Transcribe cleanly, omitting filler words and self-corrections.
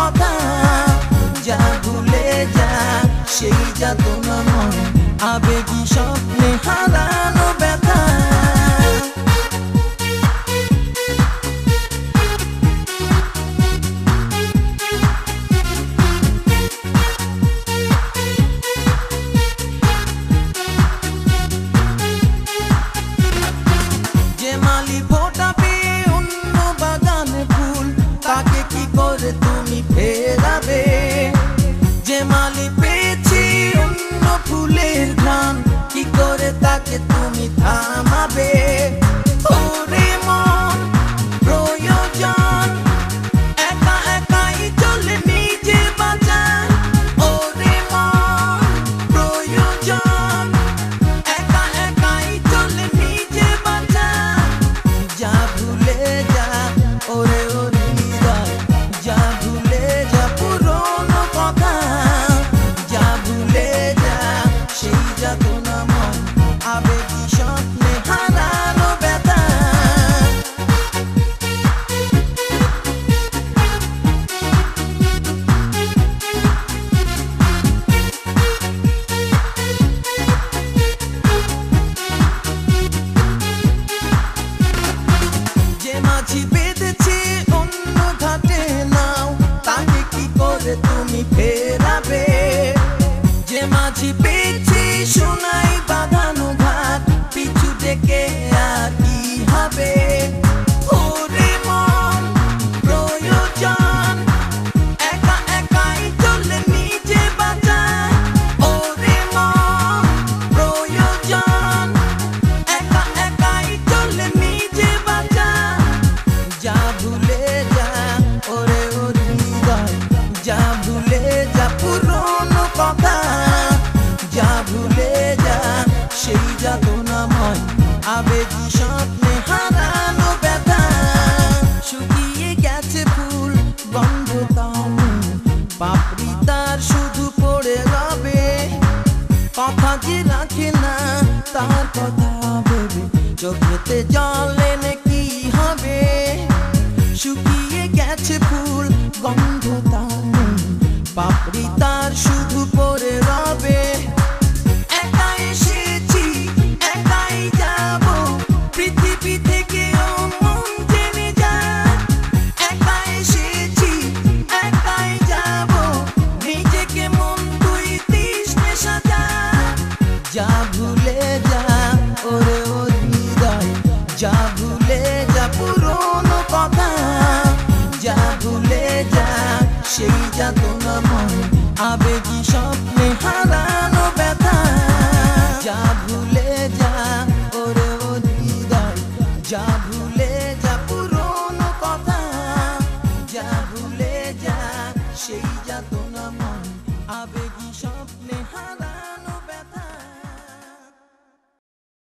কথা যা ভুলে যা সেই যাতনা মন আবেগী স্বপ্নে হারানো ব্যথা যে মালি ফোটাবে অন্য বাগানে ফুল তাকে কি করে তুমি ফেরাবে যে মালি পেয়েছি অন্য ফুলের ঘ্রাণ কি করে তাকে তুমি থামাবে ওরে মন প্রয়োজন একা একাই চলে নিজে বাঁচান ওরে মন প্রয়োজন একা একাই চলে নিজে বাঁচান যা ভুলে যা ওরে ওরে হৃদয় যা ভুলে যা পুরনো কথা যা ভুলে যা সেই যাতনা মন আবেগী স্বপ্নে হারানো ব্যথা যে মাঝি বেঁধেছে অন্য ঘাটে নাও তাকে কি করে তুমি ফেরাবে যে মাঝি পেয়েছি সোনাই বাঁধানো ঘাট পিছু ডেকে আর কি হবে ওরে মন প্রয়োজন একা একাই চলে নিজে বাঁচান ওরে মন প্রয়োজন একা একাই চলে নিজে বাঁচান যা ভুলে যা ওরে ওরে হৃদয় যা ভুলে যা পুরনো কথা যা ভুলে যা সেই যাতনাময় আবেগী স্বপ্নে হারানো ব্যথা শুকিয়ে গেছে ফুল গন্ধ পাপড়ি তার শুধু পড়ে রবে কথা যে রাখে না তার কথা ভেবে চোখেতে জল এনে কি হবে শুকিয়ে গেছে ফুল গন্ধ পাপড়ি তার শুধু পড়ে রবে একা এসেছি একাই যাব পৃথিবী থেকে মন জেনে যা একা এসেছি একাই যাব নিজেকে মন তুই তৃষ্ণে সাজা যা ভুলে যা ওরে ও হৃদয় যা ভুলে যা পুরনো কথা যা ভুলে যা সেই যাতনা মন আবেগী